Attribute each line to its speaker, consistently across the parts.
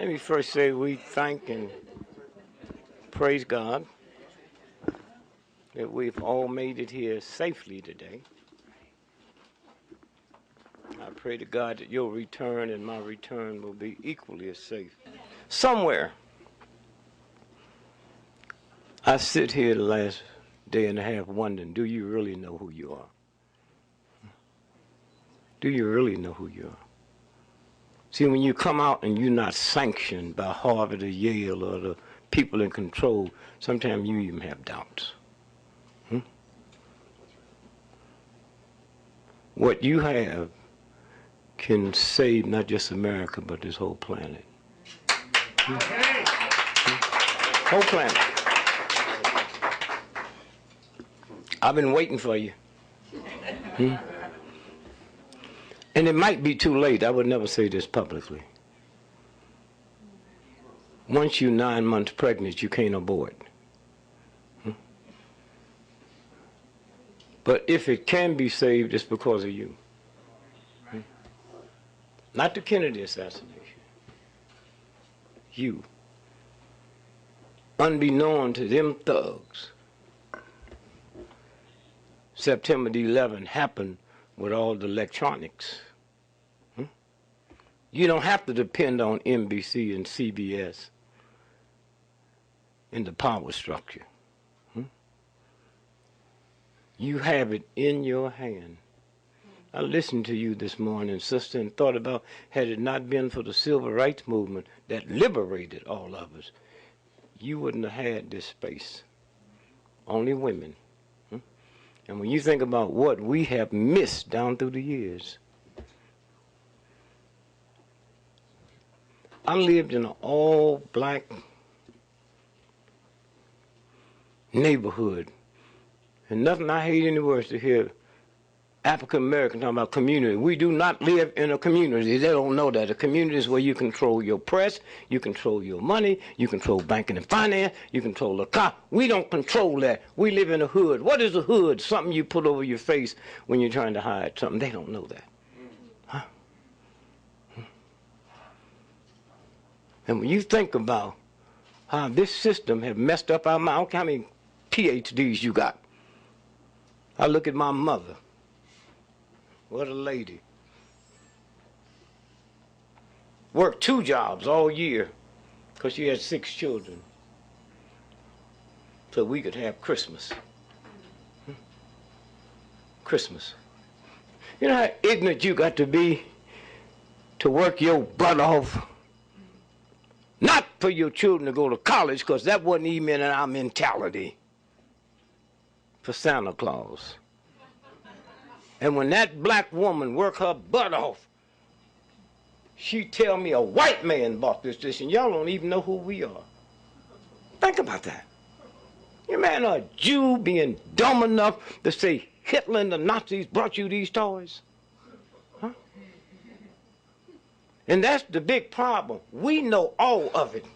Speaker 1: Let me first say we thank and praise God that we've all made it here safely today. I pray to God that your return and my return will be equally as safe. Somewhere, I sit here the last day and a half wondering, do you really know who you are? Do you really know who you are? See, when you come out and you're not sanctioned by Harvard or Yale or the people in control, sometimes you even have doubts. What you have can save not just America, but this whole planet. Whole planet. I've been waiting for you. And it might be too late. I would never say this publicly. Once you're 9 months pregnant, you can't abort. But if it can be saved, it's because of you. Not the Kennedy assassination. You. Unbeknown to them thugs, September the 11th happened with all the electronics. You don't have to depend on NBC and CBS in the power structure. You have it in your hand. I listened to you this morning, sister, and thought about, had it not been for the civil rights movement that liberated all of us, you wouldn't have had this space. Only women. And when you think about what we have missed down through the years, I lived in an all-black neighborhood, and nothing I hate any worse to hear African American talking about community. We do not live in a community. They don't know that. A community is where you control your press, you control your money, you control banking and finance, you control the car. We don't control that. We live in a hood. What is a hood? Something you put over your face when you're trying to hide something. They don't know that. Huh? And when you think about how this system has messed up our mind, I don't care how many PhDs you got. I look at my mother. What a lady. Worked 2 jobs all year because she had 6 children so we could have Christmas. Christmas. You know how ignorant you got to be to work your butt off? Not for your children to go to college, because that wasn't even in our mentality. For Santa Claus. And when that black woman worked her butt off, she tell me a white man bought this, and y'all don't even know who we are. Think about that. You man, a Jew being dumb enough to say Hitler and the Nazis brought you these toys? Huh? And that's the big problem. We know all of it.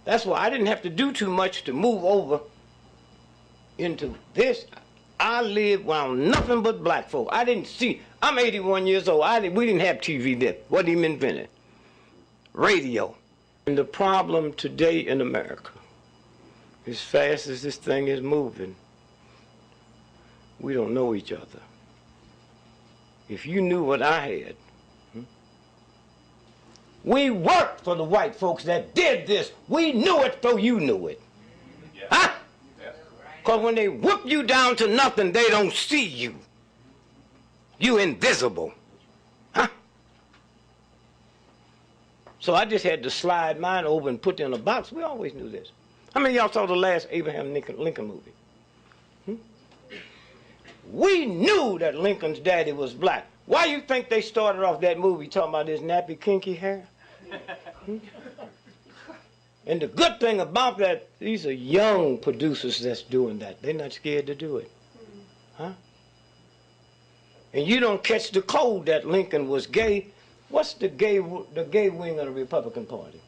Speaker 1: That's why I didn't have to do too much to move over into this. I lived around nothing but black folk. I didn't see. I'm 81 years old. We didn't have TV then. Wasn't even invented. Radio. And the problem today in America, as fast as this thing is moving, we don't know each other. If you knew what I had, we worked for the white folks that did this. We knew it so you knew it. Huh? Because when they whoop you down to nothing, they don't see you. You invisible. Huh? So I just had to slide mine over and put it in a box. We always knew this. How many of y'all saw the last Abraham Lincoln movie? We knew that Lincoln's daddy was black. Why you think they started off that movie talking about his nappy, kinky hair? And the good thing about that, these are young producers that's doing that. They're not scared to do it. Huh? And you don't catch the cold that Lincoln was gay. What's the gay wing of the Republican Party?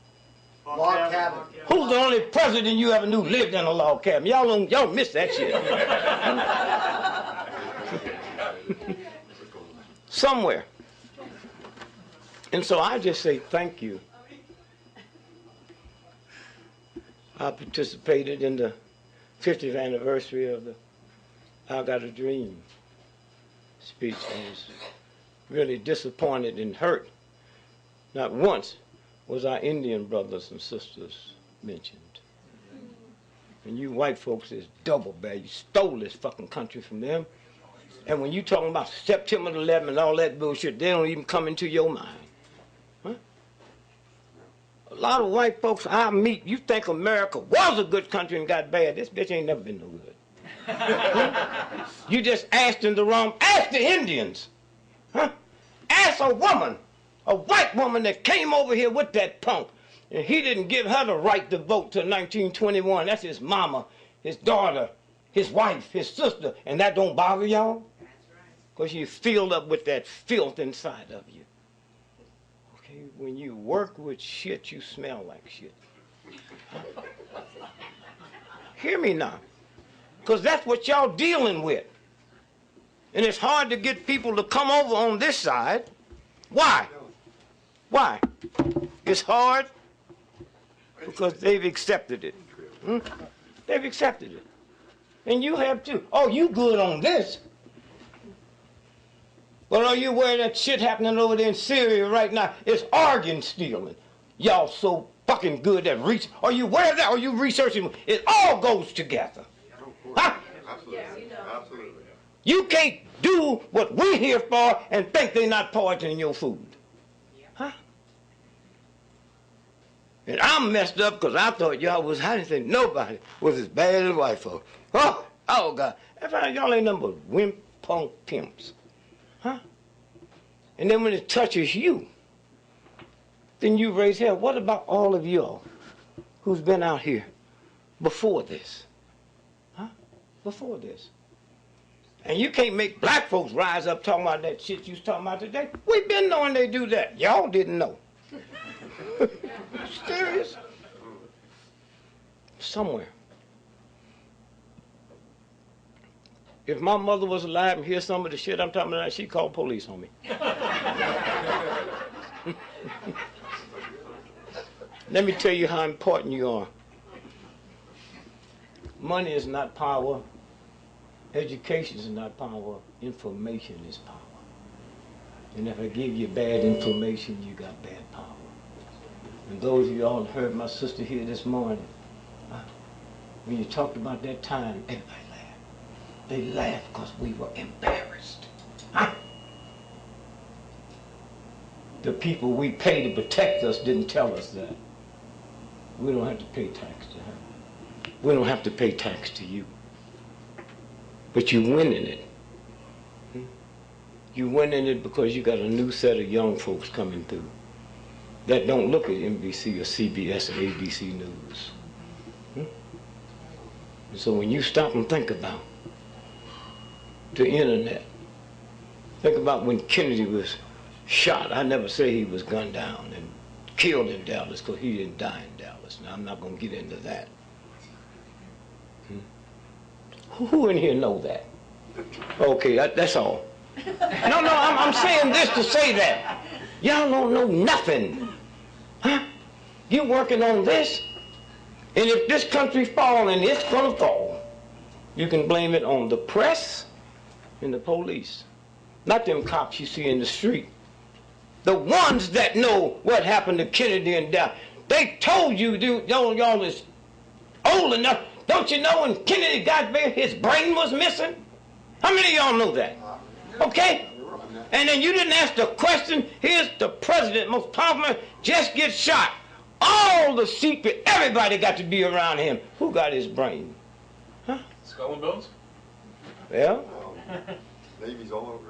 Speaker 2: Log cabin.
Speaker 1: Who's the only president you ever knew lived in a log cabin? Y'all miss that shit. Somewhere. And so I just say thank you. I participated in the 50th anniversary of the I Got a Dream speech. I was really disappointed and hurt. Not once was our Indian brothers and sisters mentioned. And you white folks is double bad. You stole this fucking country from them. And when you talking about September 11th and all that bullshit, they don't even come into your mind. Huh? A lot of white folks I meet, you think America was a good country and got bad. This bitch ain't never been no good. Huh? You just asked in the wrong, ask the Indians. Huh? Ask a woman, a white woman that came over here with that punk. And he didn't give her the right to vote till 1921. That's his mama, his daughter, his wife, his sister. And that don't bother y'all? That's right. Because you filled up with that filth inside of you. Okay? When you work with shit, you smell like shit. Hear me now. Because that's what y'all dealing with. And it's hard to get people to come over on this side. Why? Why? It's hard because they've accepted it. Hmm? They've accepted it. And you have too. Oh, you good on this. But are you aware of that shit happening over there in Syria right now? It's organ stealing. Y'all so fucking good at research. Are you aware of that? Are you researching? It all goes together. Huh?
Speaker 3: Absolutely. Absolutely.
Speaker 1: You can't do what we're here for and think they're not poisoning your food. Huh? And I'm messed up because I thought y'all was, I didn't think nobody was as bad as white folks. Oh God. That's why y'all ain't nothing but wimp punk pimps. Huh? And then when it touches you, then you raise hell. What about all of y'all who's been out here before this? Huh? Before this. And you can't make black folks rise up talking about that shit you was talking about today. We've been knowing they do that. Y'all didn't know. Serious? Somewhere. If my mother was alive and hear some of the shit I'm talking about, she'd call police on me. Let me tell you how important you are. Money is not power. Education is not power. Information is power. And if I give you bad information, you got bad power. And those of y'all heard my sister here this morning, when you talked about that time, everybody laughed. They laughed because we were embarrassed. Huh? The people we pay to protect us didn't tell us that. We don't have to pay tax to her. We don't have to pay tax to you. But you win in it. You win in it because you got a new set of young folks coming through that don't look at NBC or CBS or ABC News. And so when you stop and think about the internet, think about when Kennedy was shot. I never say he was gunned down and killed in Dallas because he didn't die in Dallas. Now, I'm not going to get into that. Who in here know that? Okay, that's all. No, I'm saying this to say that. Y'all don't know nothing. Huh? You're working on this, and if this country fall, and it's going to fall, you can blame it on the press and the police. Not them cops you see in the street. The ones that know what happened to Kennedy and Dallas. They told you, y'all is old enough. Don't you know when Kennedy got there, his brain was missing? How many of y'all know that? Okay? And then you didn't ask the question, here's the president, most powerful man, just get shot. All the secret, everybody got to be around him. Who got his brain? Huh?
Speaker 4: Skull and bones?
Speaker 1: Well?
Speaker 3: Navy's all over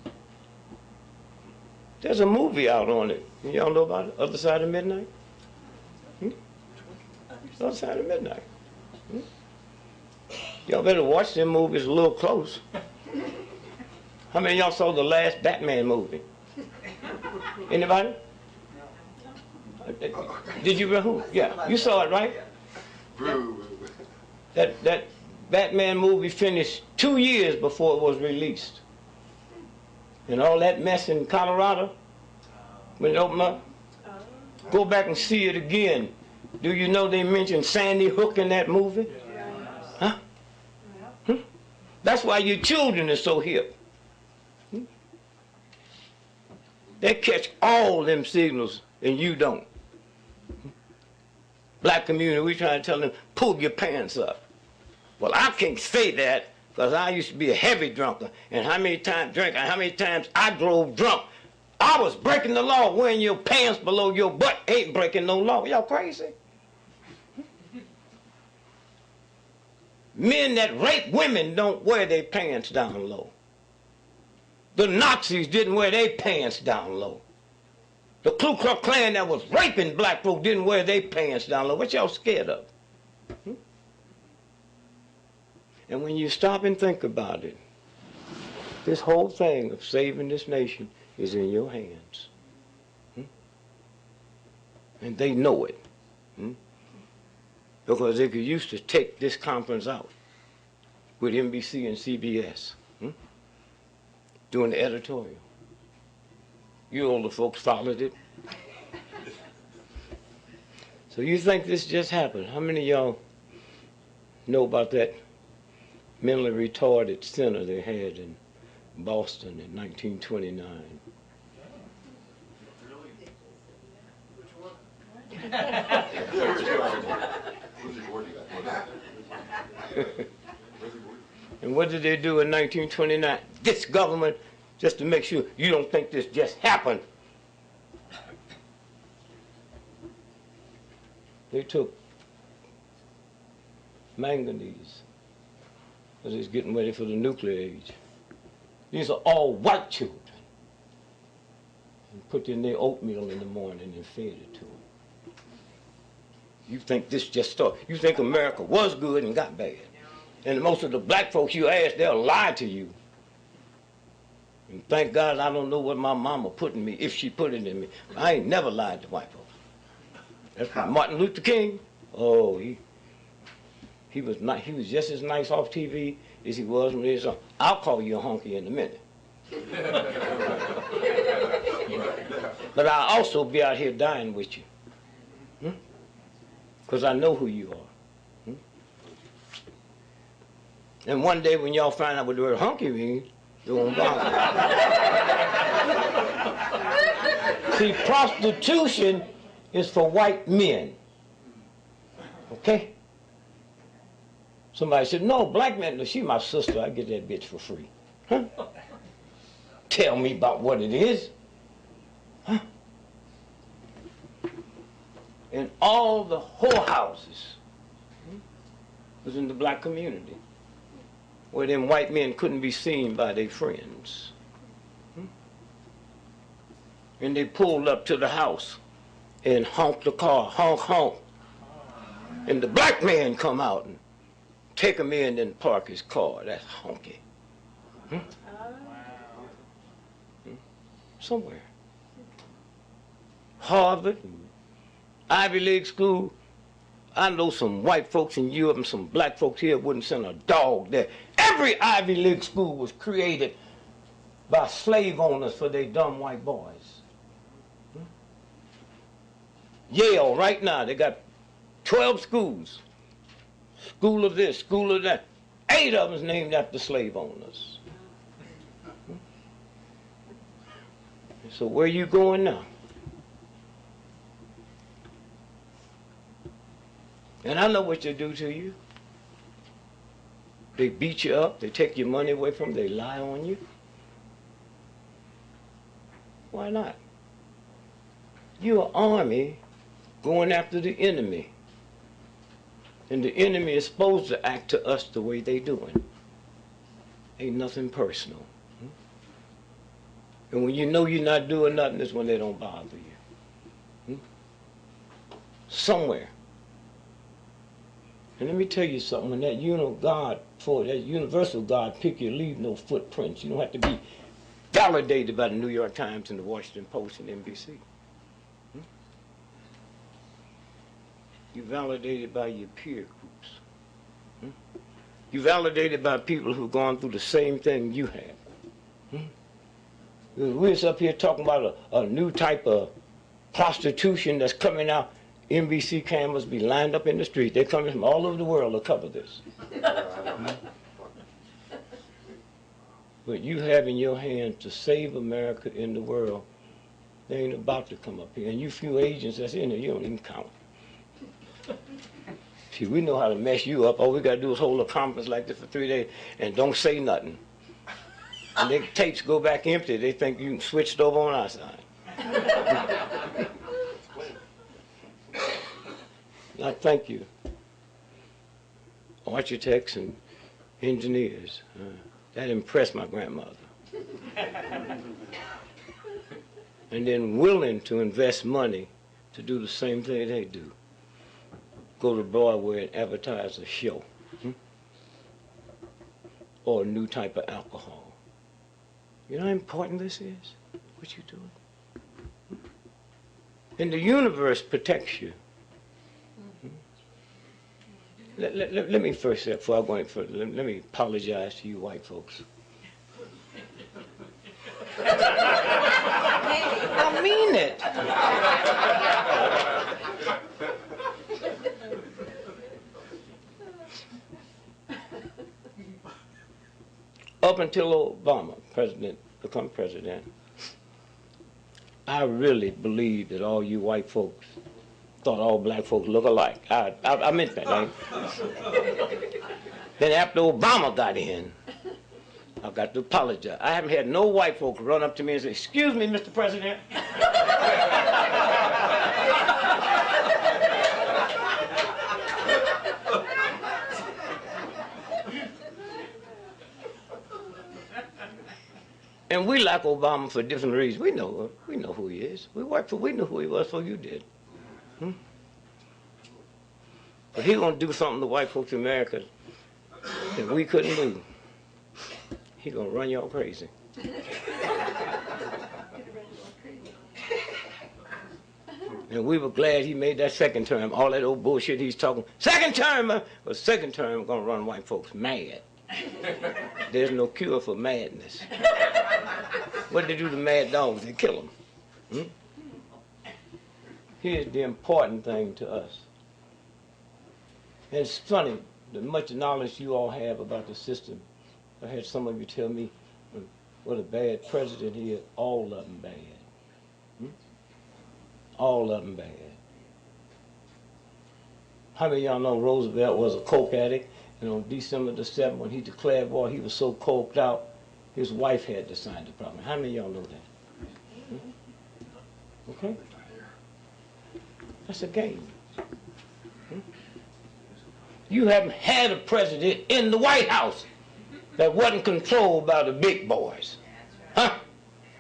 Speaker 3: it.
Speaker 1: There's a movie out on it. Y'all know about it? Other Side of Midnight? Other Side of Midnight. Y'all better watch them movies a little close. How many of y'all saw the last Batman movie? Anybody? Did you? Who? Yeah, you saw it, right? That Batman movie finished 2 years before it was released. And all that mess in Colorado, when it opened up, go back and see it again. Do you know they mentioned Sandy Hook in that movie? Huh? That's why your children are so hip. They catch all them signals and you don't. Black community, we try to tell them, pull your pants up. Well, I can't say that because I used to be a heavy drunker. And how many times I drove drunk. I was breaking the law. Wearing your pants below your butt ain't breaking no law. Y'all crazy? Men that rape women don't wear their pants down low. The Nazis didn't wear their pants down low. The Ku Klux Klan that was raping black folk didn't wear their pants down low. What y'all scared of? And when you stop and think about it, this whole thing of saving this nation is in your hands. And they know it. Because they could used to take this conference out with NBC and CBS doing the editorial. You older folks followed it. So you think this just happened? How many of y'all know about that mentally retarded center they had in Boston in 1929? And what did they do in 1929? This government, just to make sure you don't think this just happened, they took manganese, because it's getting ready for the nuclear age. These are all white children. And put in their oatmeal in the morning and fed it to them. You think this just started. You think America was good and got bad. And most of the black folks you ask, they'll lie to you. And thank God I don't know what my mama put in me, if she put it in me. I ain't never lied to white folks. That's why Martin Luther King, oh, he was just as nice off TV as he was when he was on. I'll call you a honky in a minute. But I'll also be out here dying with you. Because I know who you are. And one day when y'all find out what the word honky means, you're going to bomb. See, prostitution is for white men. Okay? Somebody said, no, black men, no, she my sister, I get that bitch for free. Huh? Tell me about what it is. Huh? And all the whorehouses was in the black community, where them white men couldn't be seen by their friends. And they pulled up to the house and honked the car, honk, honk. And the black man come out and take him in and park his car. That's honky. Somewhere. Harvard, Ivy League school. I know some white folks in Europe and some black folks here wouldn't send a dog there. Every Ivy League school was created by slave owners for their dumb white boys. Yale, right now, they got 12 schools. School of this, school of that. 8 of them's named after slave owners. So where you going now? And I know what they do to you. They beat you up, they take your money away from you, they lie on you. Why not? You're an army going after the enemy. And the enemy is supposed to act to us the way they doing. Ain't nothing personal. And when you know you're not doing nothing, that's when they don't bother you. Somewhere. And let me tell you something, when that universal God pick you, leave no footprints. You don't have to be validated by the New York Times and the Washington Post and NBC. You're validated by your peer groups. You're validated by people who've gone through the same thing you have. We was up here talking about a new type of prostitution that's coming out. NBC cameras be lined up in the street. They're coming from all over the world to cover this. But you have in your hand to save America in the world, they ain't about to come up here. And you few agents that's in there, you don't even count. See, we know how to mess you up. All we got to do is hold a conference like this for 3 days and don't say nothing. And their tapes go back empty. They think you can switch it over on our side. I thank you, architects and engineers. That impressed my grandmother. And then willing to invest money to do the same thing they do. Go to Broadway and advertise a show. Or a new type of alcohol. You know how important this is? What you doing? And the universe protects you. Let me first say, before I go any further, let me apologize to you white folks. I mean it. Up until Obama, become president, I really believed that all you white folks thought all black folks look alike. I meant that, right? Then after Obama got in, I've got to apologize. I haven't had no white folks run up to me and say, "Excuse me, Mr. President." And we like Obama for different reasons. We know who he is. We knew who he was before you did. But he's gonna do something to white folks in America that we couldn't do. He's gonna run y'all crazy. And we were glad he made that second term. All that old bullshit he's talking. Second term, but second term gonna run white folks mad. There's no cure for madness. What they do to mad dogs? They kill them. Here's the important thing to us. And it's funny, the much knowledge you all have about the system. I had some of you tell me what a bad president he is. All of them bad. All of them bad. How many of y'all know Roosevelt was a coke addict? And on December the 7th, when he declared war, he was so coked out, his wife had to sign the problem. How many of y'all know that? Okay? That's a game. You haven't had a president in the White House that wasn't controlled by the big boys. Huh?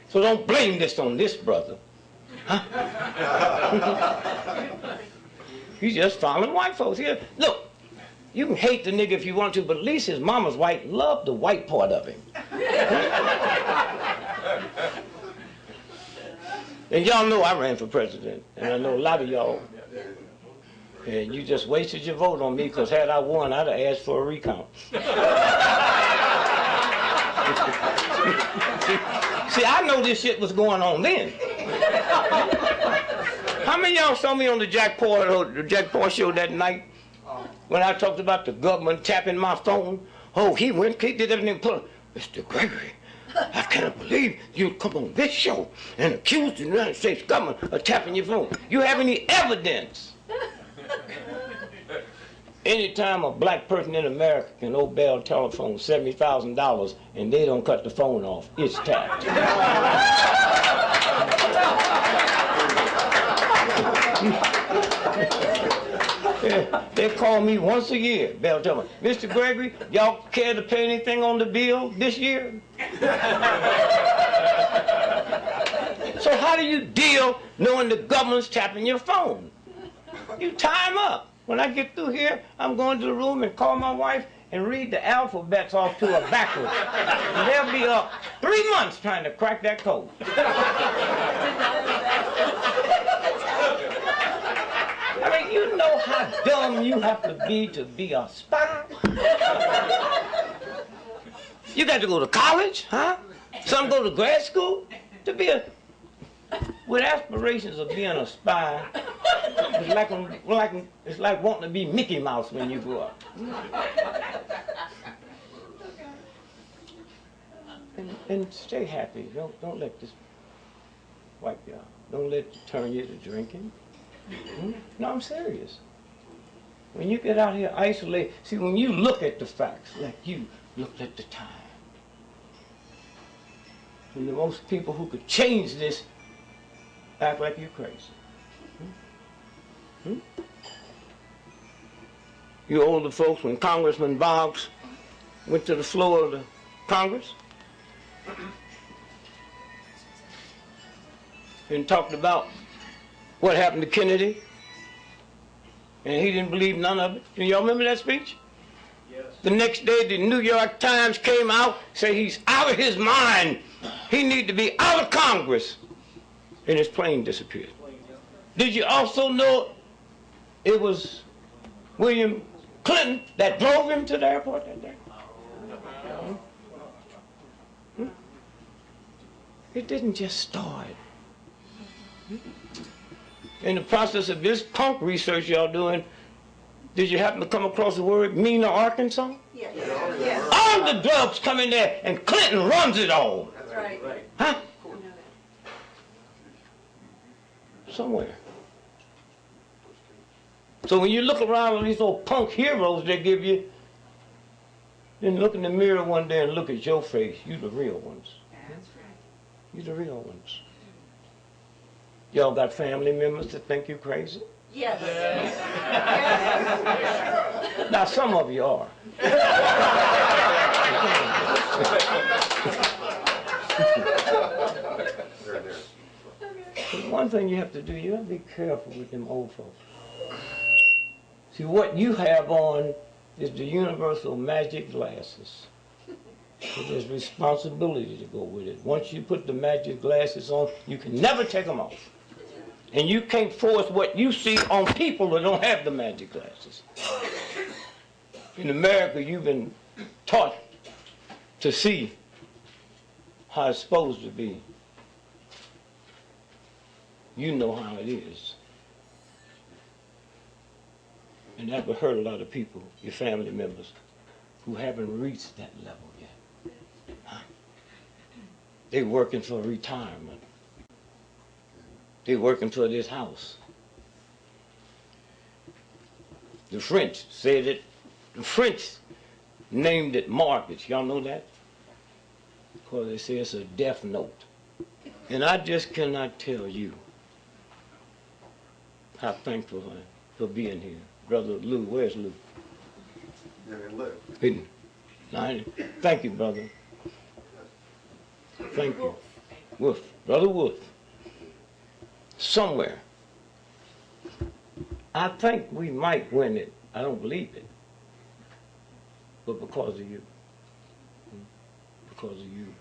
Speaker 1: So don't blame this on this brother. Huh? He's just following white folks here. Look, you can hate the nigga if you want to, but at least his mama's white. Love the white part of him. And y'all know I ran for president, and I know a lot of y'all. And you just wasted your vote on me, because had I won, I'd have asked for a recount. See, I know this shit was going on then. How many of y'all saw me on the Jack Paul show that night when I talked about the government tapping my phone? Oh, he did everything. Mr. Gregory, I cannot believe you come on this show and accuse the United States government of tapping your phone. You have any evidence? Anytime a black person in America can owe Bell Telephone $70,000 and they don't cut the phone off, it's tapped. They call me once a year, Bell Telephone. Mr. Gregory, y'all care to pay anything on the bill this year? So how do you deal knowing the government's tapping your phone? You tie them up. When I get through here, I'm going to the room and call my wife and read the alphabets off to her backwards. And they'll be up 3 months trying to crack that code. I mean, you know how dumb you have to be a spy? You got to go to college, huh? Some go to grad school. To be with aspirations of being a spy, it's like wanting to be Mickey Mouse when you grow up. And stay happy. Don't let this wipe you out. Don't let it turn you to drinking. No, I'm serious. When you get out here isolated, see, when you look at the facts, like you looked at the time, and the most people who could change this act like you're crazy. You older folks, when Congressman Boggs went to the floor of the Congress and talked about what happened to Kennedy, and he didn't believe none of it. Do y'all remember that speech? Yes. The next day, the New York Times came out, say he's out of his mind. He need to be out of Congress. And his plane disappeared. Did you also know it was William Clinton that drove him to the airport that day? It didn't just start. In the process of this punk research y'all doing, did you happen to come across the word Mena, Arkansas? Yes. Yes. All the drugs come in there and Clinton runs it all.
Speaker 2: That's right.
Speaker 1: Huh? Somewhere. So when you look around at these old punk heroes they give you, then look in the mirror one day and look at your face. You the real ones.
Speaker 2: That's right.
Speaker 1: You the real ones. Y'all got family members that think you crazy?
Speaker 2: Yes.
Speaker 1: Now some of you are. But one thing you have to do, you have to be careful with them old folks. See, what you have on is the universal magic glasses. But there's responsibility to go with it. Once you put the magic glasses on, you can never take them off. And you can't force what you see on people that don't have the magic glasses. In America, you've been taught to see how it's supposed to be. You know how it is. And that would hurt a lot of people, your family members, who haven't reached that level yet. Huh? They're working for retirement. They're working for this house. The French said it, the French named it mortgage. Y'all know that? Because they say it's a death note. And I just cannot tell you how thankful I am for being here. Brother Lou, where's Lou?
Speaker 3: Yeah, Lou.
Speaker 1: Hidden. Thank you, brother. Thank you. Wolf. Brother Wolf. Somewhere. I think we might win it. I don't believe it. But because of you. Because of you.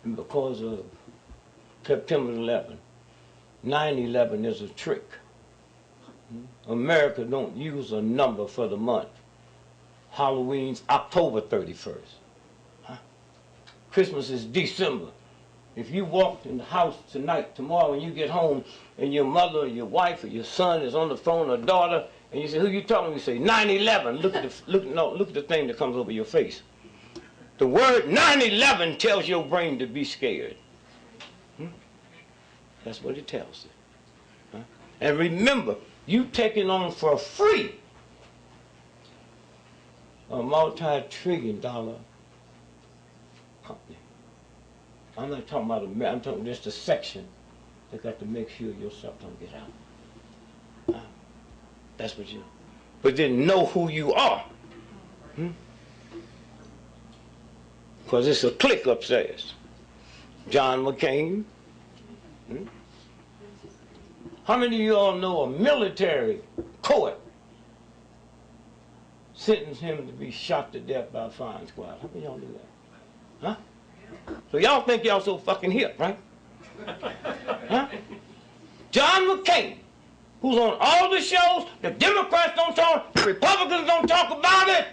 Speaker 1: And because of September 11. 9/11 is a trick. America don't use a number for the month. Halloween's October 31st. Huh? Christmas is December. If you walk in the house tonight, tomorrow when you get home, and your mother or your wife or your son is on the phone or daughter, and you say, who you talking to? You say, 9/11. Look at the thing that comes over your face. The word 9/11 tells your brain to be scared. That's what it tells you. Huh? And remember, you taking on for free a multi-trillion-dollar company. I'm not talking about America, I'm talking just a section that got to make sure your stuff don't get out. That's what you, but then know who you are. Because it's a clique upstairs. John McCain. How many of you all know a military court sentenced him to be shot to death by a firing squad? How many of y'all knew that? Huh? So y'all think y'all so fucking hip, right? Huh? John McCain, who's on all the shows, the Democrats don't talk, the Republicans don't talk about it.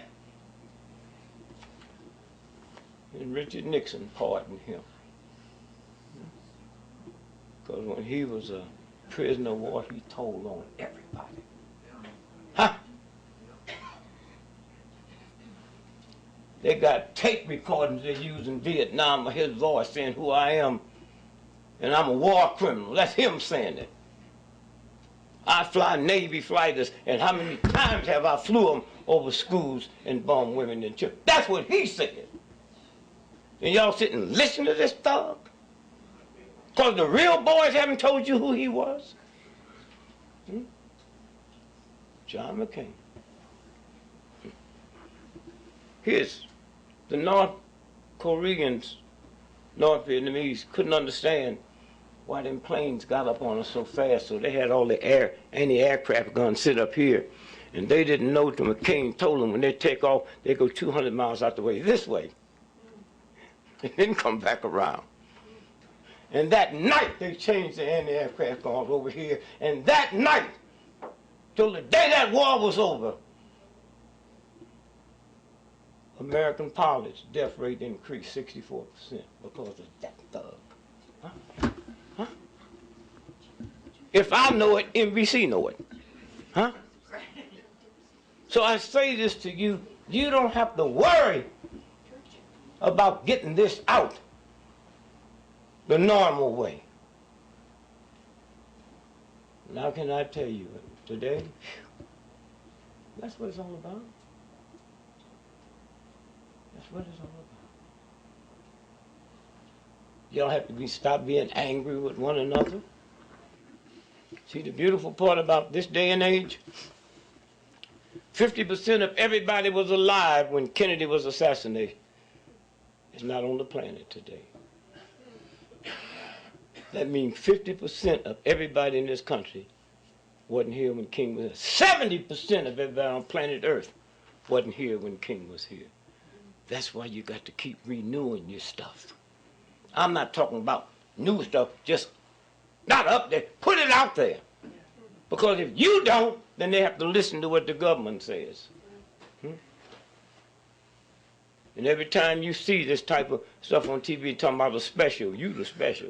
Speaker 1: And Richard Nixon pardoned him. Because when he was a prisoner of war, he told on everybody. Huh? They got tape recordings they used in Vietnam of his voice saying who I am, and I'm a war criminal. That's him saying it. I fly Navy fighters, and how many times have I flew them over schools and bombed women and children? That's what he said. And y'all sit and listen to this thug? Because the real boys haven't told you who he was? John McCain. Here's the North Koreans, North Vietnamese, couldn't understand why them planes got up on us so fast, so they had all the anti-aircraft guns sit up here. And they didn't know till McCain told them when they take off, they go 200 miles out the way, this way. And then come back around. And that night, they changed the anti-aircraft guns over here. And that night, till the day that war was over, American pilots' death rate increased 64% because of that thug. Huh? Huh? If I know it, NBC know it. Huh? So I say this to you, you don't have to worry about getting this out the normal way. Now can I tell you, today, that's what it's all about. That's what it's all about. Y'all have to stop being angry with one another. See, the beautiful part about this day and age, 50% of everybody was alive when Kennedy was assassinated. It's not on the planet today. That means 50% of everybody in this country wasn't here when King was here. 70% of everybody on planet Earth wasn't here when King was here. That's why you got to keep renewing your stuff. I'm not talking about new stuff, just not up there. Put it out there. Because if you don't, then they have to listen to what the government says. And every time you see this type of stuff on TV talking about the special, you the special.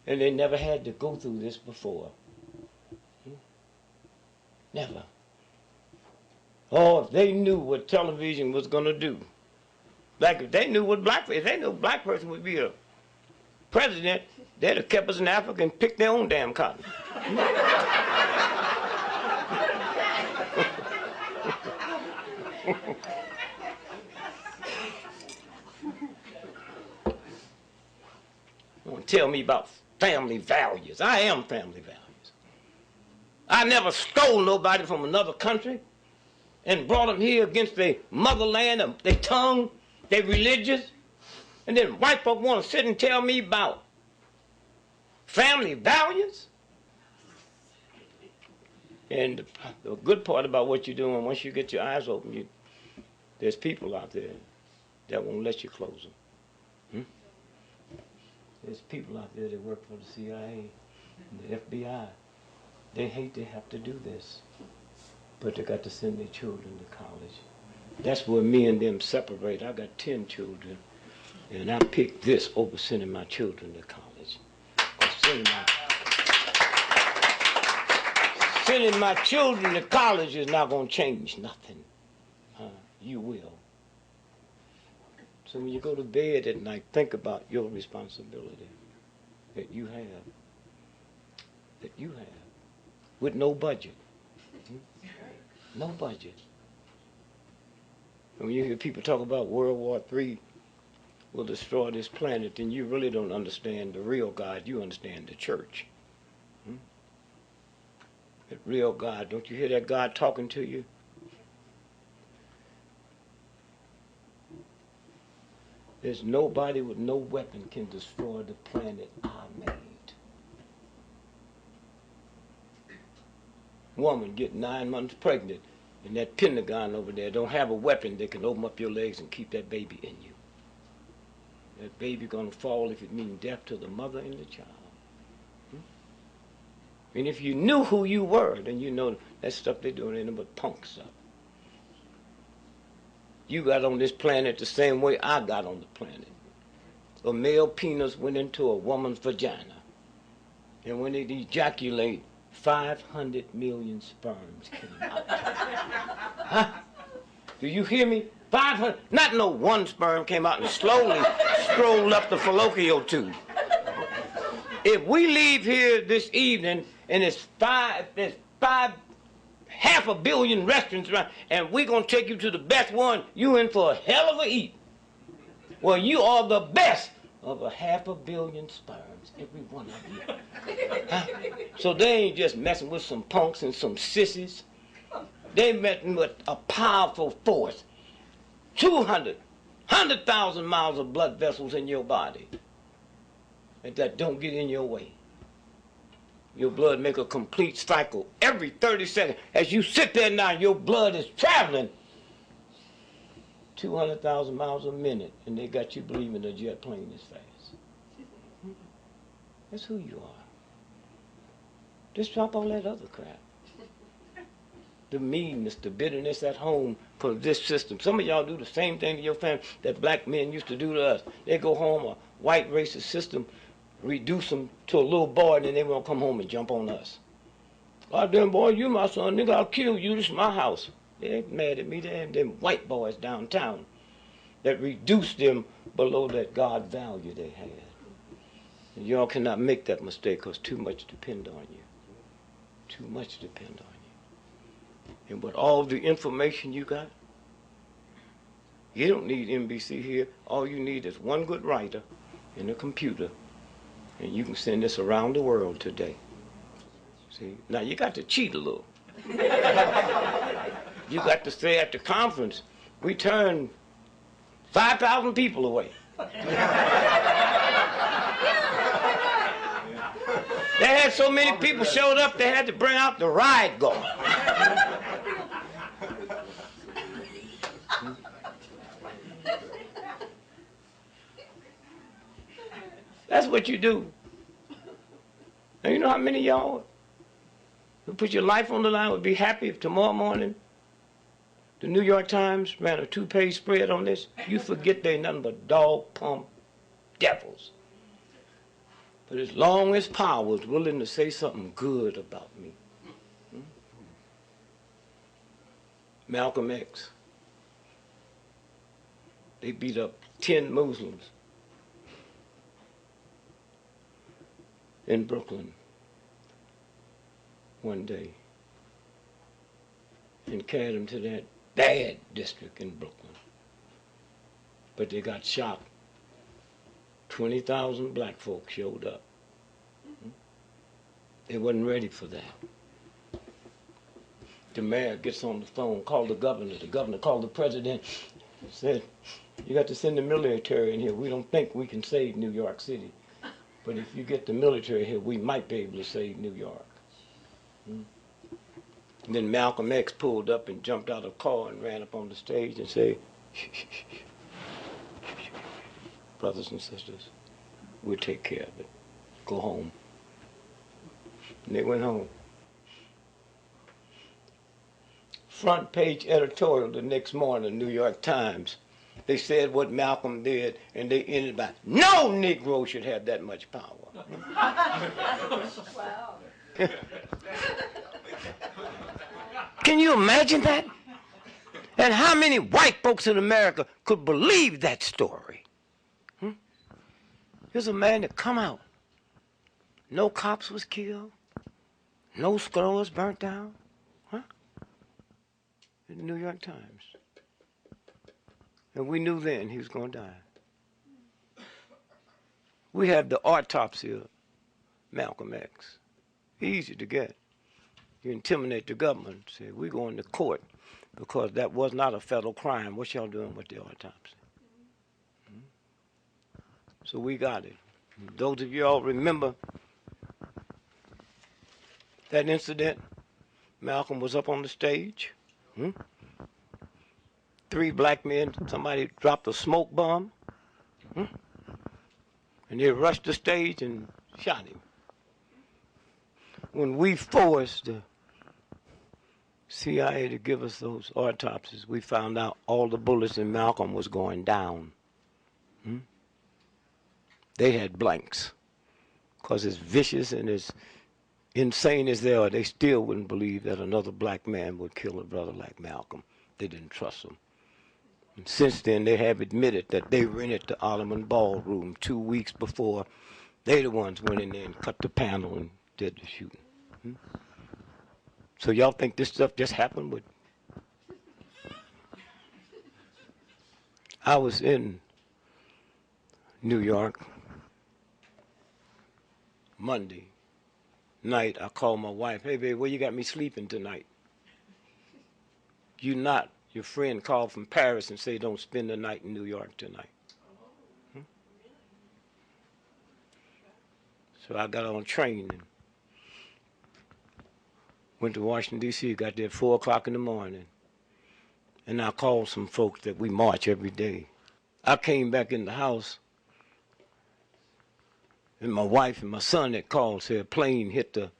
Speaker 1: And they never had to go through this before. Never. Oh, if they knew what television was going to do. Like if they knew what if they knew a black person would be a president, they'd have kept us in Africa and picked their own damn cotton. You want to tell me about family values. I am family values. I never stole nobody from another country and brought them here against their motherland, their tongue, their religious. And then white folk want to sit and tell me about family values. And the good part about what you're doing, once you get your eyes open, there's people out there that won't let you close them. There's people out there that work for the CIA and the FBI. They hate to have to do this, but they got to send their children to college. That's where me and them separate. I got 10 children, and I picked this over sending my children to college. Sending my children to college is not going to change nothing. You will. So when you go to bed at night, think about your responsibility that you have. That you have. With no budget. No budget. And when you hear people talk about World War III will destroy this planet, then you really don't understand the real God. You understand the church. That real God. Don't you hear that God talking to you? There's nobody with no weapon can destroy the planet I made. Woman get 9 months pregnant, and that Pentagon over there don't have a weapon that can open up your legs and keep that baby in you. That baby gonna fall if it means death to the mother and the child. And if you knew who you were, then you know that stuff they're doing ain't nothing but punk stuff. You got on this planet the same way I got on the planet. a male penis went into a woman's vagina. And when it ejaculate, 500 million sperms came out. Huh? Do you hear me? 500, not no one sperm came out and slowly strolled up the fallopian tube. If we leave here this evening and there's half a billion restaurants around, and we're going to take you to the best one, you in for a hell of a eat. Well, you are the best of a half a billion sperms, every one of you. Huh? So they ain't just messing with some punks and some sissies. They messing with a powerful force. 100,000 miles of blood vessels in your body. And that don't get in your way. Your blood make a complete cycle every 30 seconds. As you sit there now, your blood is traveling 200,000 miles a minute, and they got you believing a jet plane is fast. That's who you are. Just drop all that other crap. The meanness, the bitterness at home for this system. Some of y'all do the same thing to your family that black men used to do to us. They go home, a white racist system reduce them to a little boy, and then they won't come home and jump on us. God damn boy, you my son, nigga, I'll kill you, this is my house. They ain't mad at me, they have them white boys downtown that reduced them below that God value they had. And y'all cannot make that mistake because too much depend on you. Too much depend on you. And with all the information you got, you don't need NBC here. All you need is one good writer and a computer, and you can send this around the world today. See, now you got to cheat a little. You got to say at the conference, we turned 5,000 people away. They had so many people showed up, they had to bring out the riot guard. That's what you do. And you know how many of y'all who put your life on the line would be happy if tomorrow morning the New York Times ran a 2-page spread on this? You forget they nothing but dog pump devils. But as long as power was willing to say something good about me. Malcolm X. They beat up 10 Muslims in Brooklyn one day and carried them to that bad district in Brooklyn. But they got shot. 20,000 black folks showed up. They wasn't ready for that. The mayor gets on the phone, called the governor called the president, said, you got to send the military in here. We don't think we can save New York City. But if you get the military here, we might be able to save New York. And then Malcolm X pulled up and jumped out of a car and ran up on the stage and said, shh, shh, shh, shh. Brothers and sisters, we'll take care of it. Go home. And they went home. Front page editorial the next morning, New York Times. They said what Malcolm did, and they ended by, no Negro should have that much power.
Speaker 4: Wow.
Speaker 1: Can you imagine that? And how many white folks in America could believe that story? Here's a man that come out. No cops was killed. No stores burnt down. Huh? In the New York Times. And we knew then he was going to die. We have the autopsy of Malcolm X. Easy to get. You intimidate the government, say, we're going to court because that was not a federal crime. What y'all doing with the autopsy? So we got it. Those of you all remember that incident? Malcolm was up on the stage. 3 black men, somebody dropped a smoke bomb. And they rushed the stage and shot him. When we forced the CIA to give us those autopsies, we found out all the bullets in Malcolm was going down. they had blanks. Because as vicious and as insane as they are, they still wouldn't believe that another black man would kill a brother like Malcolm. They didn't trust him. And since then, they have admitted that they rented the Ottoman Ballroom 2 weeks before. They the ones went in there and cut the panel and did the shooting. So y'all think this stuff just happened with? I was in New York Monday night. I called my wife, hey babe, where you got me sleeping tonight? You not. Your friend called from Paris and said don't spend the night in New York tonight. So I got on a train and went to Washington, D.C., got there at 4 o'clock in the morning. And I called some folks that we march every day. I came back in the house, and my wife and my son had called, said a plane hit the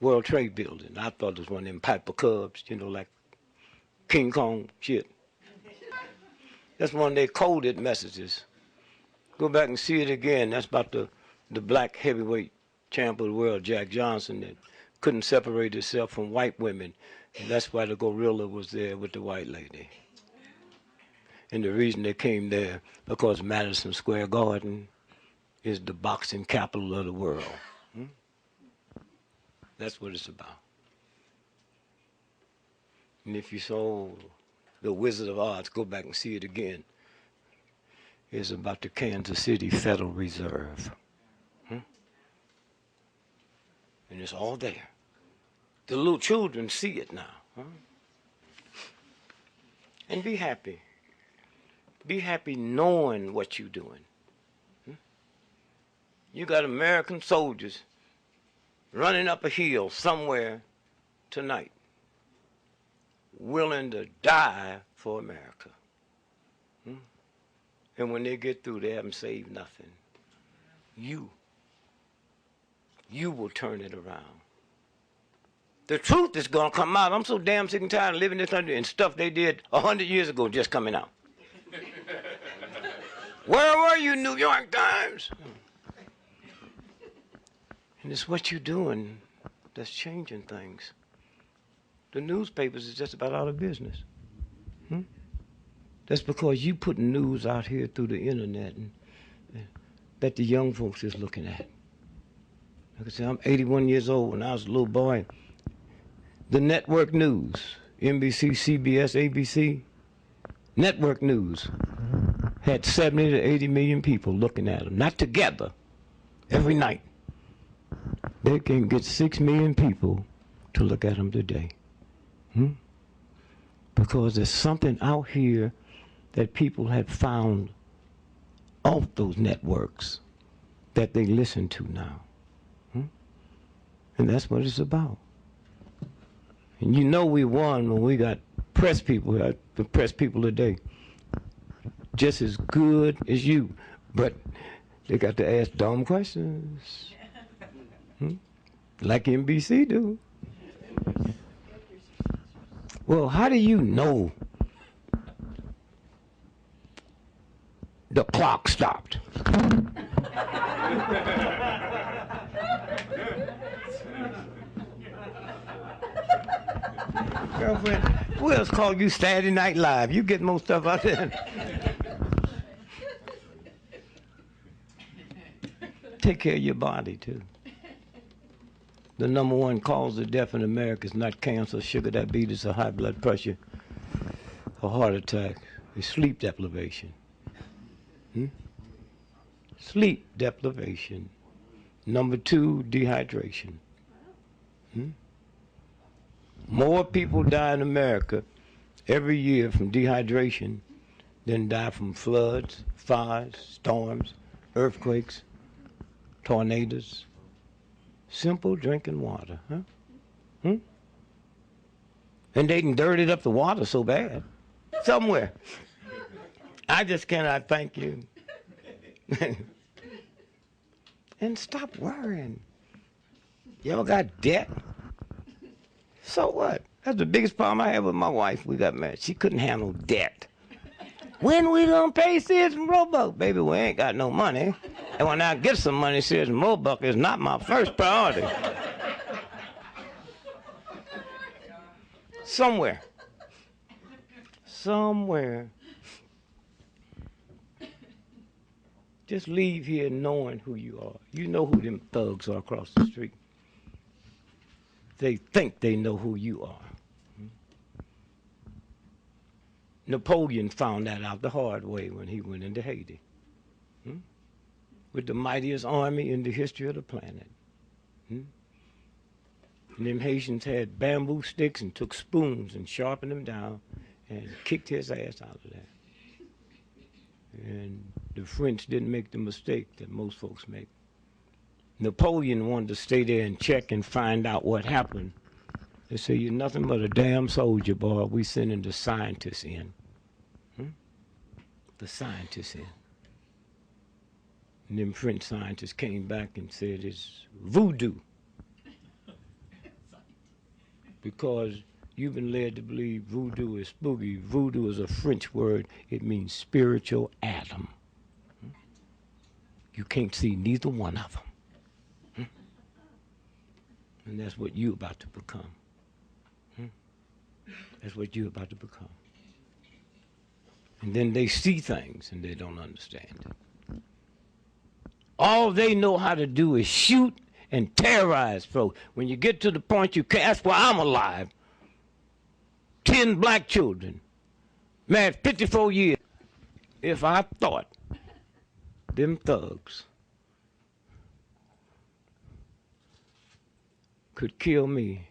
Speaker 1: World Trade Building. I thought it was one of them Piper Cubs, you know, like King Kong shit. That's one of their coded messages. Go back and see it again. That's about the black heavyweight champ of the world, Jack Johnson, that couldn't separate himself from white women. And that's why the gorilla was there with the white lady. And the reason they came there, because Madison Square Garden is the boxing capital of the world. That's what it's about. And if you saw The Wizard of Oz, go back and see it again. It's about the Kansas City Federal Reserve. And it's all there. The little children see it now. And be happy. Be happy knowing what you're doing. You got American soldiers running up a hill somewhere tonight, willing to die for America. And when they get through, they haven't saved nothing. You will turn it around. The truth is going to come out. I'm so damn sick and tired of living in this country and stuff they did 100 years ago just coming out. Where were you, New York Times? And it's what you're doing that's changing things. The newspapers is just about out of business. That's because you putting news out here through the internet and that the young folks is looking at. Like I said, I'm 81 years old. When I was a little boy, the network news, NBC, CBS, ABC, network news had 70 to 80 million people looking at them. Not together, every night. They can get 6 million people to look at them today. Because there's something out here that people had found off those networks that they listen to now. And that's what it's about. And you know we won when we got press people, the press people today, just as good as you, but they got to ask dumb questions, like NBC do. Well, how do you know the clock stopped? Girlfriend, we'll call you Saturday Night Live. You get more stuff out there. Take care of your body, too. The #1 cause of death in America is not cancer, sugar, diabetes, or high blood pressure, or heart attack. It's sleep deprivation. Sleep deprivation. #2, dehydration. More people die in America every year from dehydration than die from floods, fires, storms, earthquakes, tornadoes. Simple drinking water, And they can dirty up the water so bad. Somewhere. I just cannot thank you. And stop worrying. Y'all got debt? So what? That's the biggest problem I have with my wife. We got married. She couldn't handle debt. When we gonna pay Sears and Roebuck? Baby, we ain't got no money. And when I get some money, says Mobuck is not my first priority. Somewhere. Just leave here knowing who you are. You know who them thugs are across the street. They think they know who you are. Napoleon found that out the hard way when he went into Haiti. With the mightiest army in the history of the planet. And them Haitians had bamboo sticks and took spoons and sharpened them down and kicked his ass out of there. And the French didn't make the mistake that most folks make. Napoleon wanted to stay there and check and find out what happened. They say, you're nothing but a damn soldier, boy. We sending the scientists in. The scientists in. And them French scientists came back and said it's voodoo. Because you've been led to believe voodoo is spooky. Voodoo is a French word. It means spiritual Adam. You can't see neither one of them. And that's what you're about to become. That's what you're about to become. And then they see things and they don't understand it. All they know how to do is shoot and terrorize folks. When you get to the point you can't, that's why I'm alive. 10 black children, married 54 years. If I thought them thugs could kill me,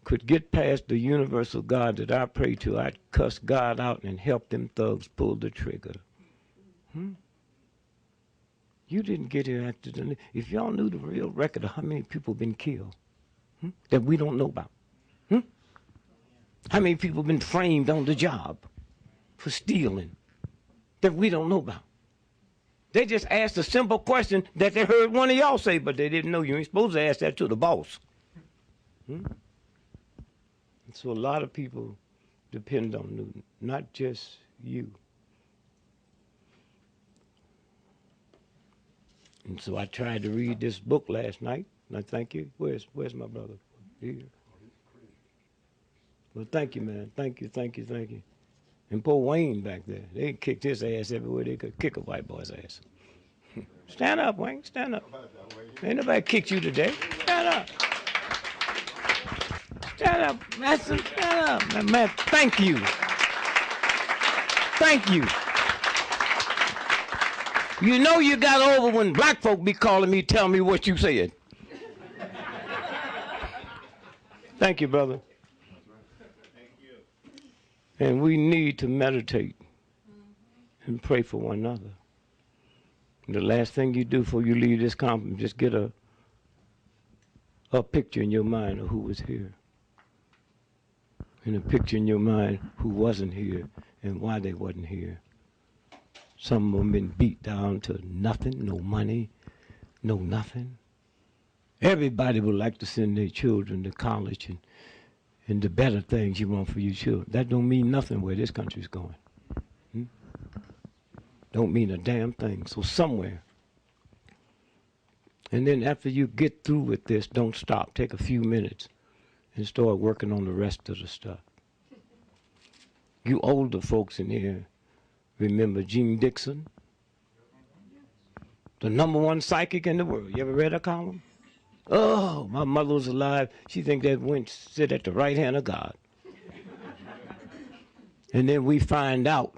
Speaker 1: could get past the universal God that I pray to, I'd cuss God out and help them thugs pull the trigger. You didn't get here after the... If y'all knew the real record of how many people been killed that we don't know about. How many people been framed on the job for stealing that we don't know about. They just asked a simple question that they heard one of y'all say, but they didn't know. You ain't supposed to ask that to the boss. And so a lot of people depend on Newton, not just you. And so I tried to read this book last night, and I thank you. Where's my brother? Here. Well, thank you, man. Thank you. And poor Wayne back there, they kicked his ass everywhere they could kick a white boy's ass. Stand up, Wayne, stand up. Ain't nobody kicked you today. Stand up. Stand up, master, stand up. Man, thank you. Thank you. You know you got over when black folk be calling me, tell me what you said. Thank you, brother.
Speaker 3: Thank you.
Speaker 1: And we need to meditate and pray for one another. And the last thing you do before you leave this conference, just get a picture in your mind of who was here. And a picture in your mind who wasn't here and why they wasn't here. Some of them been beat down to nothing, no money, no nothing. Everybody would like to send their children to college and the better things you want for your children. That don't mean nothing where this country's going. Don't mean a damn thing. So somewhere. And then after you get through with this, don't stop. Take a few minutes and start working on the rest of the stuff. You older folks in here remember Jean Dixon? The #1 psychic in the world. You ever read her column? Oh, my mother was alive. She think that went sit at the right hand of God. And then we find out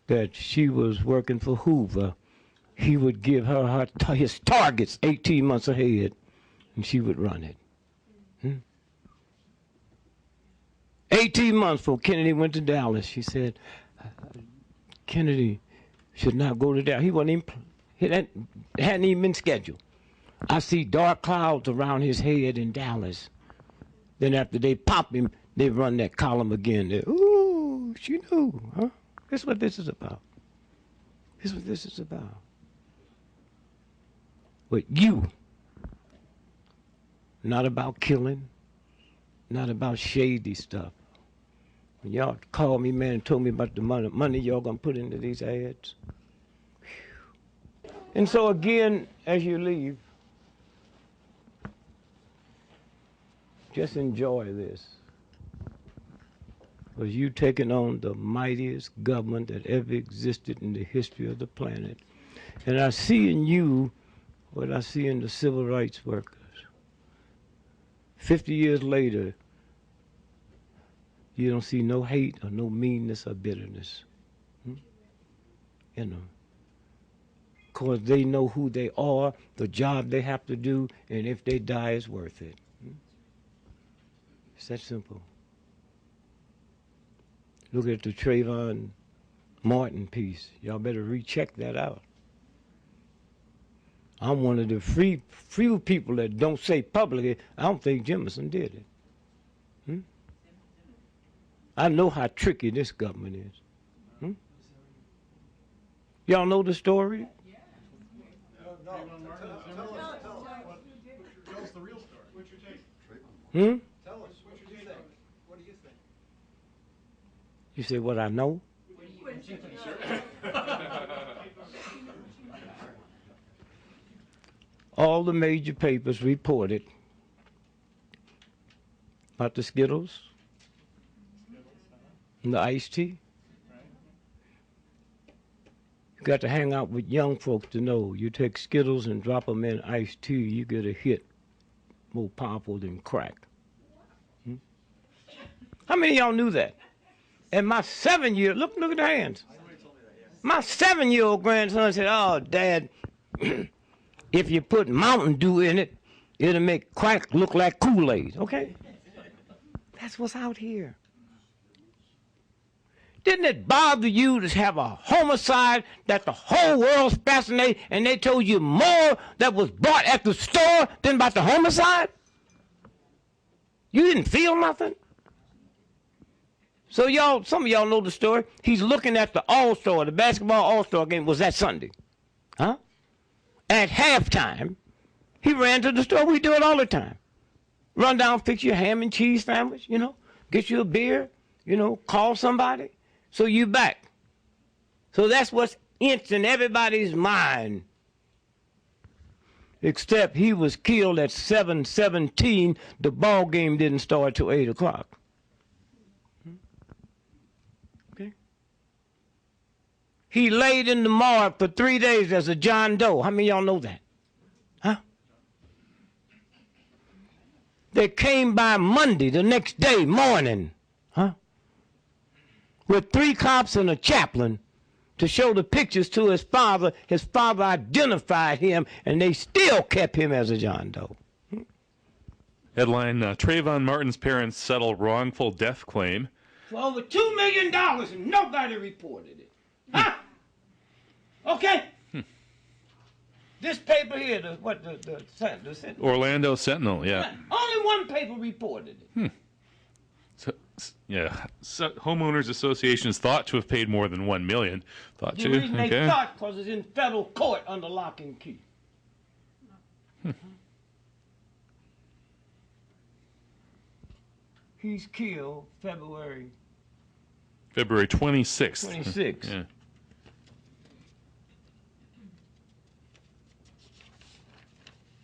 Speaker 1: that she was working for Hoover. He would give her his targets 18 months ahead, and she would run it. 18 months before Kennedy went to Dallas, she said, Kennedy should not go to Dallas. He wasn't even, it hadn't even been scheduled. I see dark clouds around his head in Dallas. Then after they pop him, they run that column again. Ooh, she knew, huh? This is what this is about. This is what this is about. But you, not about killing, not about shady stuff. When y'all called me, man, and told me about the money y'all gonna put into these ads, And so again, as you leave, just enjoy this. Because you've taken on the mightiest government that ever existed in the history of the planet. And I see in you what I see in the civil rights workers. 50 years later, you don't see no hate or no meanness or bitterness. You know. Because they know who they are, the job they have to do, and if they die, it's worth it. It's that simple. Look at the Trayvon Martin piece. Y'all better recheck that out. I'm one of the few people that don't say publicly, I don't think Jemison did it. I know how tricky this government is. Y'all know the story?
Speaker 3: Tell us the real story. What's your take?
Speaker 2: Tell us, what do you think? What do you think?
Speaker 1: You say what I know? All the major papers reported about the Skittles and the iced tea. You got to hang out with young folks to know. You take Skittles and drop them in iced tea, you get a hit more powerful than crack. How many of y'all knew that? And my 7-year, look at the hands. My 7-year-old grandson said, "Oh, Dad, if you put Mountain Dew in it, it'll make crack look like Kool-Aid." Okay? That's what's out here. Didn't it bother you to have a homicide that the whole world's fascinated and they told you more that was bought at the store than about the homicide? You didn't feel nothing? So y'all, some of y'all know the story. He's looking at the All-Star, the basketball All-Star game was that Sunday. Huh? At halftime, he ran to the store. We do it all the time. Run down, fix you a ham and cheese sandwich, get you a beer, call somebody. So you back. So that's what's in everybody's mind. Except he was killed at 7:17. The ball game didn't start till 8 o'clock. Okay. He laid in the morgue for 3 days as a John Doe. How many of y'all know that? Huh? They came by Monday, the next day morning. Huh? With 3 cops and a chaplain to show the pictures to his father. His father identified him, and they still kept him as a John Doe.
Speaker 4: Headline, Trayvon Martin's parents settle wrongful death claim.
Speaker 1: For over $2 million, and nobody reported it. Huh? Okay? This paper here, the Sentinel.
Speaker 4: Orlando Sentinel, yeah.
Speaker 1: Only one paper reported it.
Speaker 4: So, homeowners associations thought to have paid more than $1 million. Thought
Speaker 1: The
Speaker 4: to,
Speaker 1: reason
Speaker 4: okay.
Speaker 1: they thought, because it's in federal court under lock and key. He's killed February
Speaker 4: 26th.
Speaker 1: 26th.
Speaker 4: Yeah.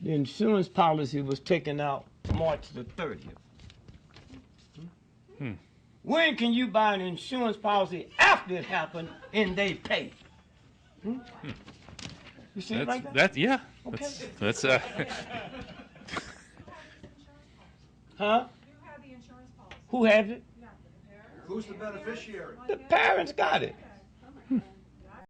Speaker 1: The insurance policy was taken out March the 30th. When can you buy an insurance policy after it happened and they pay? You see it like that?
Speaker 4: Yeah.
Speaker 1: Okay.
Speaker 4: That's
Speaker 1: Huh?
Speaker 5: Who had the insurance policy?
Speaker 1: Who has it?
Speaker 2: Who's the beneficiary?
Speaker 1: The parents got it.